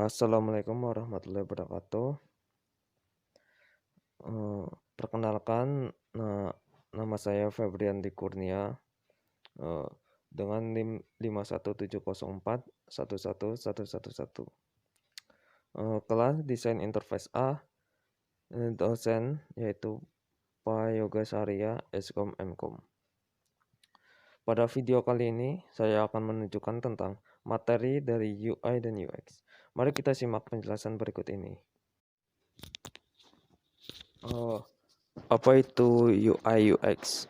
Assalamualaikum warahmatullahi wabarakatuh. Perkenalkan, nama saya Febriandi Kurnia, eee, dengan NIM 51704111111. Kelas Desain Interface A, dosen yaitu Pak Yoga Saria, Eskom Mkom. Pada video kali ini, saya akan menunjukkan tentang materi dari UI dan UX. Mari kita simak penjelasan berikut ini. Apa itu UI UX?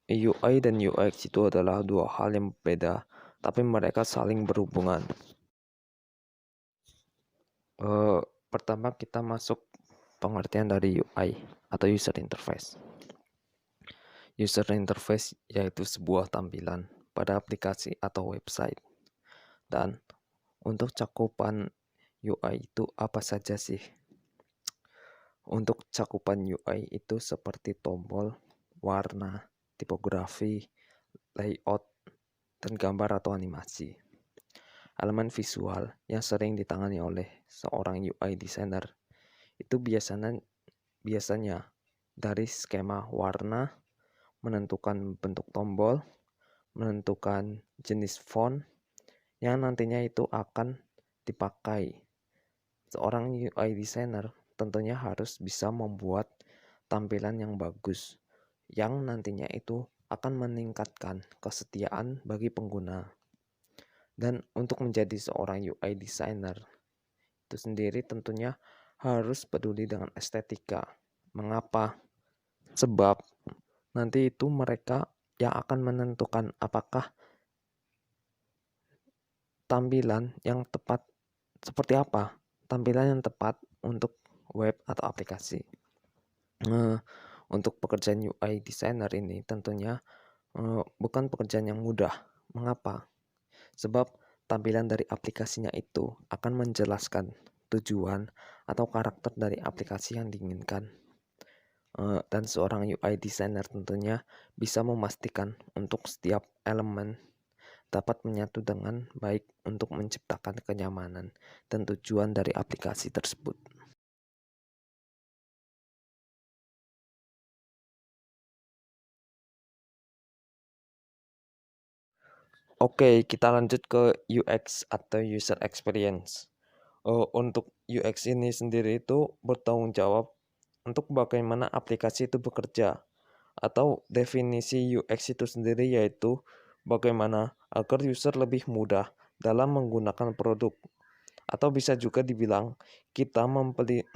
UI dan UX itu adalah dua hal yang berbeda, tapi mereka saling berhubungan. Pertama kita masuk pengertian dari UI atau User Interface. User Interface yaitu sebuah tampilan pada aplikasi atau website. Dan untuk cakupan UI itu apa saja sih? Untuk cakupan UI itu seperti tombol, warna, tipografi, layout, dan gambar atau animasi. Elemen visual yang sering ditangani oleh seorang UI designer itu biasanya dari skema warna, menentukan bentuk tombol, menentukan jenis font yang nantinya itu akan dipakai. Seorang UI designer tentunya harus bisa membuat tampilan yang bagus, yang nantinya itu akan meningkatkan kesetiaan bagi pengguna. Dan untuk menjadi seorang UI designer itu sendiri tentunya harus peduli dengan estetika. Mengapa? Sebab nanti itu mereka yang akan menentukan apakah tampilan yang tepat seperti apa. Tampilan yang tepat untuk web atau aplikasi. Untuk pekerjaan UI designer ini tentunya bukan pekerjaan yang mudah. Mengapa? Sebab tampilan dari aplikasinya itu akan menjelaskan tujuan atau karakter dari aplikasi yang diinginkan. Dan seorang UI designer tentunya bisa memastikan untuk setiap elemen dapat menyatu dengan baik untuk menciptakan kenyamanan dan tujuan dari aplikasi tersebut. Oke, kita lanjut ke UX atau User Experience. Untuk UX ini sendiri itu bertanggung jawab untuk bagaimana aplikasi itu bekerja. Atau definisi UX itu sendiri yaitu bagaimana agar user lebih mudah dalam menggunakan produk. Atau bisa juga dibilang kita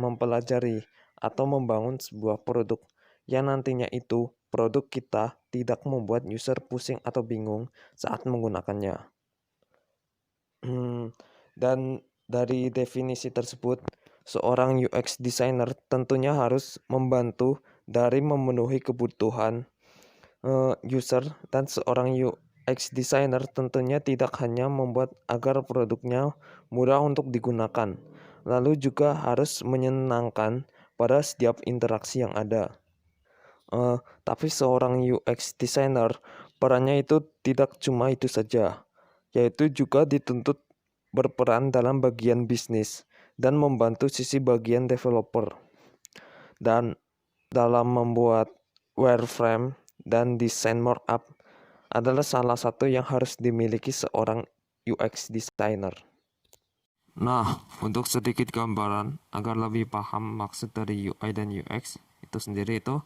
mempelajari atau membangun sebuah produk yang nantinya itu produk kita tidak membuat user pusing atau bingung saat menggunakannya. Dan dari definisi tersebut, seorang UX designer tentunya harus membantu dari memenuhi kebutuhan user, dan seorang UX designer tentunya tidak hanya membuat agar produknya mudah untuk digunakan, lalu juga harus menyenangkan pada setiap interaksi yang ada. Tapi seorang UX designer perannya itu tidak cuma itu saja, yaitu juga dituntut berperan dalam bagian bisnis dan membantu sisi bagian developer. Dan dalam membuat wireframe dan desain markup adalah salah satu yang harus dimiliki seorang UX designer. Nah, untuk sedikit gambaran agar lebih paham maksud dari UI dan UX itu sendiri itu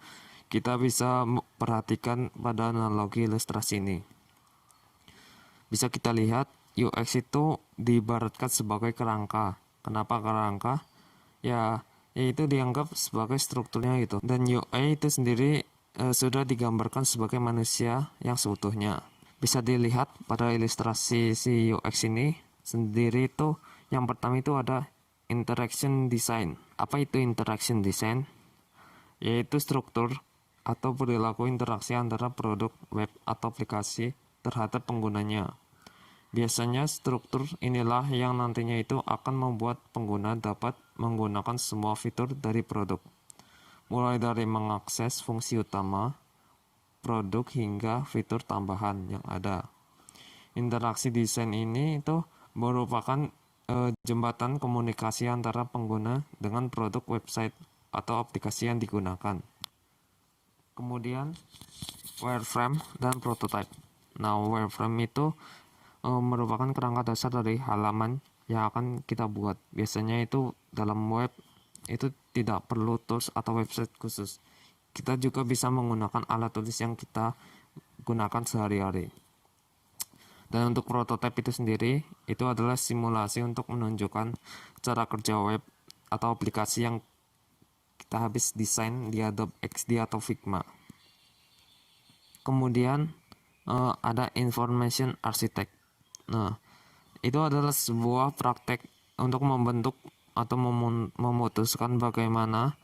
kita bisa perhatikan pada analogi ilustrasi ini. Bisa kita lihat UX itu diibaratkan sebagai kerangka. Kenapa kerangka? Ya, itu dianggap sebagai strukturnya gitu. Dan UI itu sendiri sudah digambarkan sebagai manusia yang seutuhnya. Bisa dilihat pada ilustrasi si UX ini sendiri itu yang pertama itu ada interaction design. Apa itu interaction design? Yaitu struktur atau perilaku interaksi antara produk web atau aplikasi terhadap penggunanya. Biasanya struktur inilah yang nantinya itu akan membuat pengguna dapat menggunakan semua fitur dari produk. Mulai dari mengakses fungsi utama produk hingga fitur tambahan yang ada. Interaksi desain ini itu merupakan jembatan komunikasi antara pengguna dengan produk website atau aplikasi yang digunakan. Kemudian wireframe dan prototype. Nah, wireframe itu merupakan kerangka dasar dari halaman yang akan kita buat. Biasanya itu dalam web itu tidak perlu tools atau website khusus. Kita juga bisa menggunakan alat tulis yang kita gunakan sehari-hari. Dan untuk prototype itu sendiri, itu adalah simulasi untuk menunjukkan cara kerja web atau aplikasi yang kita habis desain di Adobe XD atau Figma. Kemudian ada information architect. Nah, itu adalah sebuah praktek untuk membentuk atau memutuskan bagaimana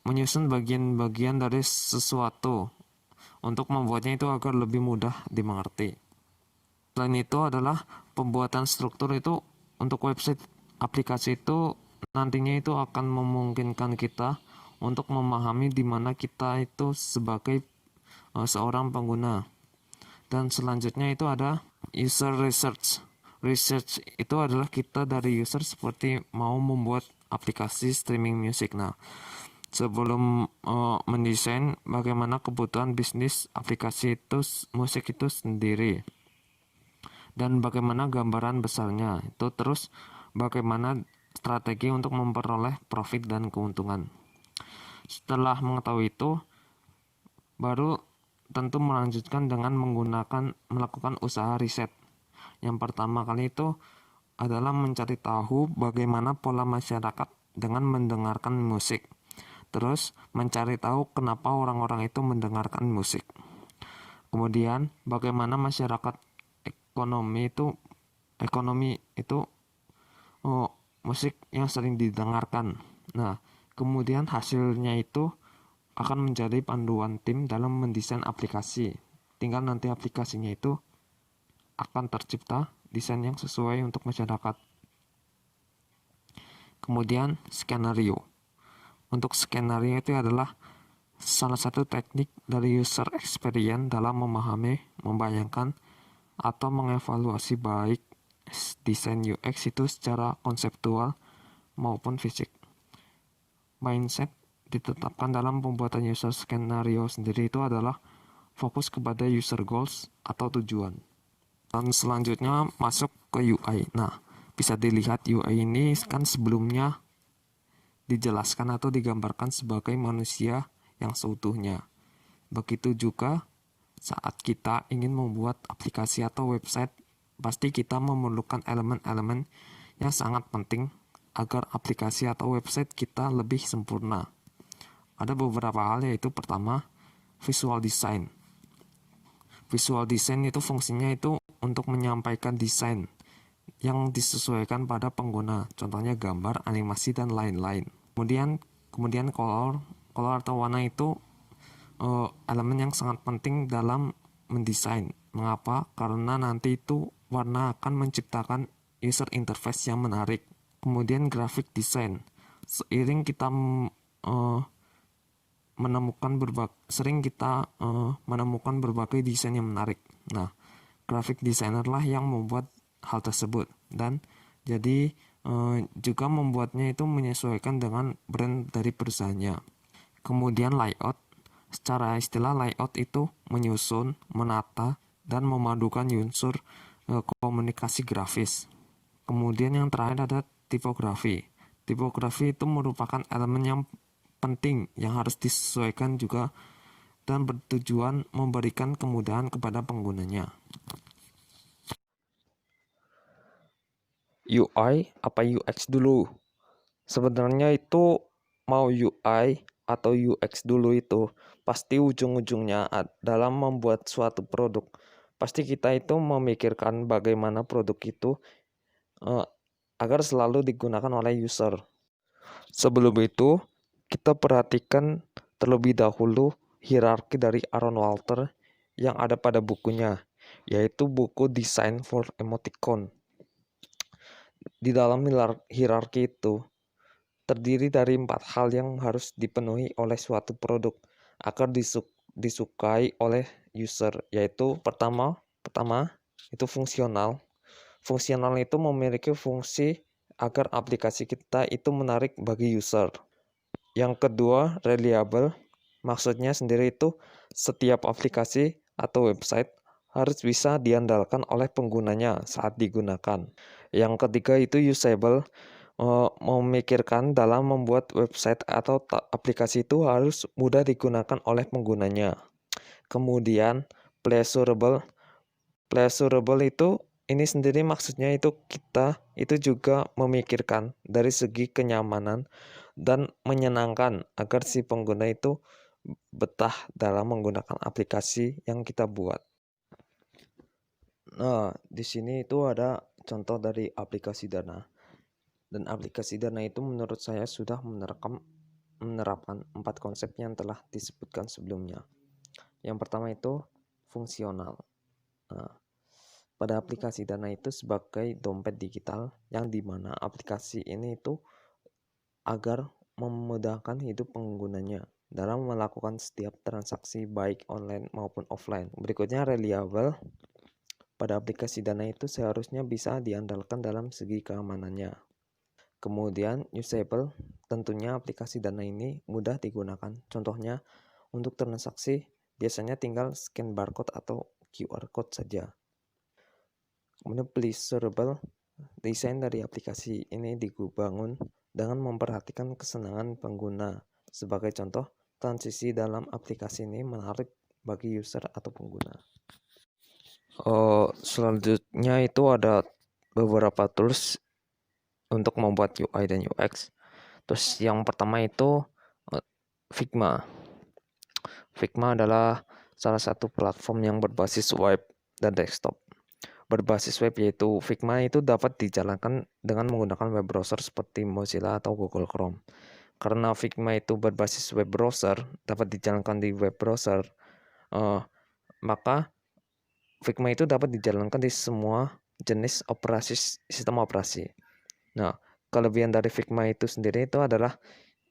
menyusun bagian-bagian dari sesuatu untuk membuatnya itu agar lebih mudah dimengerti. Selain itu adalah pembuatan struktur itu untuk website aplikasi itu nantinya itu akan memungkinkan kita untuk memahami di mana kita itu sebagai seorang pengguna. Dan selanjutnya itu ada user research. Research itu adalah kita dari user seperti mau membuat aplikasi streaming musik. Nah, sebelum mendesain bagaimana kebutuhan bisnis aplikasi itu musik itu sendiri dan bagaimana gambaran besarnya itu, terus bagaimana strategi untuk memperoleh profit dan keuntungan. Setelah mengetahui itu, baru tentu melanjutkan dengan melakukan usaha riset. Yang pertama kali itu adalah mencari tahu bagaimana pola masyarakat dengan mendengarkan musik. Terus mencari tahu kenapa orang-orang itu mendengarkan musik. Kemudian bagaimana masyarakat ekonomi itu musik yang sering didengarkan. Nah, kemudian hasilnya itu akan menjadi panduan tim dalam mendesain aplikasi. Tinggal nanti aplikasinya itu akan tercipta desain yang sesuai untuk masyarakat. Kemudian skenario. Untuk skenario itu adalah salah satu teknik dari user experience dalam memahami, membayangkan, atau mengevaluasi baik desain UX itu secara konseptual maupun fisik. Mindset ditetapkan dalam pembuatan user skenario sendiri itu adalah fokus kepada user goals atau tujuan. Dan selanjutnya masuk ke UI. Nah, bisa dilihat UI ini kan sebelumnya dijelaskan atau digambarkan sebagai manusia yang seutuhnya. Begitu juga saat kita ingin membuat aplikasi atau website, pasti kita memerlukan elemen-elemen yang sangat penting agar aplikasi atau website kita lebih sempurna. Ada beberapa hal, yaitu pertama, visual design. Visual design itu fungsinya itu untuk menyampaikan desain yang disesuaikan pada pengguna, contohnya gambar, animasi, dan lain-lain. Kemudian color atau warna itu elemen yang sangat penting dalam mendesain. Mengapa? Karena nanti itu warna akan menciptakan user interface yang menarik. Kemudian graphic design. Seiring kita menemukan berbagai desain yang menarik. Nah, graphic designer lah yang membuat hal tersebut, dan jadi juga membuatnya itu menyesuaikan dengan brand dari perusahaannya. Kemudian layout. Secara istilah, layout itu menyusun, menata, dan memadukan unsur komunikasi grafis. Kemudian yang terakhir ada tipografi. Tipografi itu merupakan elemen yang penting yang harus disesuaikan juga dan bertujuan memberikan kemudahan kepada penggunanya. UI apa UX dulu? Sebenarnya itu mau UI atau UX dulu itu pasti ujung-ujungnya dalam membuat suatu produk. Pasti kita itu memikirkan bagaimana produk itu agar selalu digunakan oleh user. Sebelum itu, kita perhatikan terlebih dahulu hierarki dari Aaron Walter yang ada pada bukunya, yaitu buku Design for Emoticon. Di dalam hierarki itu terdiri dari 4 hal yang harus dipenuhi oleh suatu produk agar disukai oleh user, yaitu pertama itu fungsional. Fungsional itu memiliki fungsi agar aplikasi kita itu menarik bagi user. Yang kedua, reliable. Maksudnya sendiri itu setiap aplikasi atau website harus bisa diandalkan oleh penggunanya saat digunakan. Yang ketiga itu usable. Memikirkan dalam membuat website atau aplikasi itu harus mudah digunakan oleh penggunanya. Kemudian pleasurable. Pleasurable itu ini sendiri maksudnya itu kita itu juga memikirkan dari segi kenyamanan dan menyenangkan agar si pengguna itu betah dalam menggunakan aplikasi yang kita buat. Nah, di sini itu ada contoh dari aplikasi Dana. Dan aplikasi Dana itu menurut saya sudah menerapkan 4 konsep yang telah disebutkan sebelumnya. Yang pertama itu fungsional. Nah, pada aplikasi Dana itu sebagai dompet digital yang dimana aplikasi ini itu agar memudahkan hidup penggunanya dalam melakukan setiap transaksi baik online maupun offline. Berikutnya reliable. Pada aplikasi Dana itu seharusnya bisa diandalkan dalam segi keamanannya. Kemudian usable, tentunya aplikasi Dana ini mudah digunakan. Contohnya untuk transaksi biasanya tinggal scan barcode atau QR code saja. Kemudian pleasurable, desain dari aplikasi ini dibangun dengan memperhatikan kesenangan pengguna. Sebagai contoh, transisi dalam aplikasi ini menarik bagi user atau pengguna. Selanjutnya itu ada beberapa tools untuk membuat UI dan UX. Terus yang pertama itu Figma. Figma adalah salah satu platform yang berbasis web dan desktop. Berbasis web yaitu Figma itu dapat dijalankan dengan menggunakan web browser seperti Mozilla atau Google Chrome. Karena Figma itu berbasis web browser, dapat dijalankan di web browser, maka Figma itu dapat dijalankan di semua jenis sistem operasi. Nah, kelebihan dari Figma itu sendiri itu adalah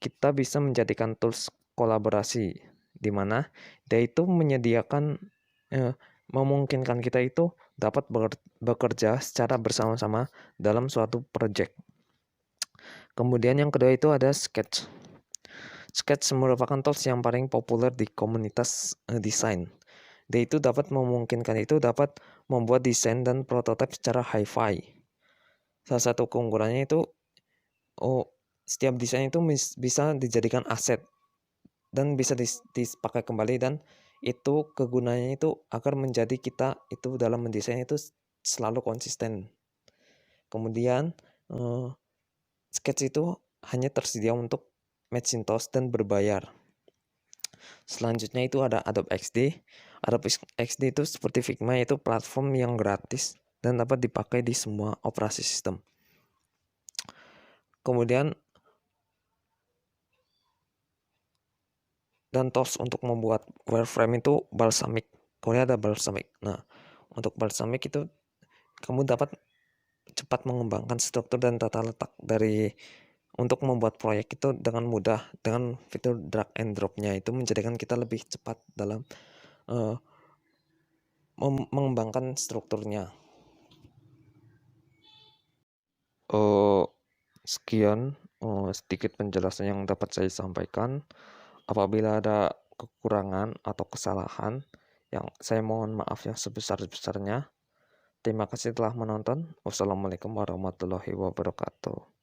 kita bisa menjadikan tools kolaborasi, di mana dia itu memungkinkan kita itu dapat bekerja secara bersama-sama dalam suatu project. Kemudian yang kedua itu ada Sketch. Sketch merupakan tools yang paling populer di komunitas desain. Dia itu dapat memungkinkan itu dapat membuat desain dan prototipe secara hi-fi. Salah satu keunggulannya itu setiap desain itu bisa dijadikan aset dan bisa dipakai kembali, dan itu kegunaannya itu agar menjadi kita itu dalam mendesain itu selalu konsisten. Kemudian Sketch itu hanya tersedia untuk Macintosh dan berbayar. Selanjutnya itu ada Adobe XD. Adobe XD itu seperti Figma, itu platform yang gratis dan dapat dipakai di semua operasi sistem. Kemudian dan tools untuk membuat wireframe itu Balsamiq. Kemudian ada Balsamiq. Nah, untuk Balsamiq itu kamu dapat cepat mengembangkan struktur dan tata letak untuk membuat proyek itu dengan mudah dengan fitur drag and drop-nya, itu menjadikan kita lebih cepat dalam mengembangkan strukturnya. Sekian sedikit penjelasan yang dapat saya sampaikan. Apabila ada kekurangan atau kesalahan, yang saya mohon maaf yang sebesar-besarnya. Terima kasih telah menonton. Wassalamualaikum warahmatullahi wabarakatuh.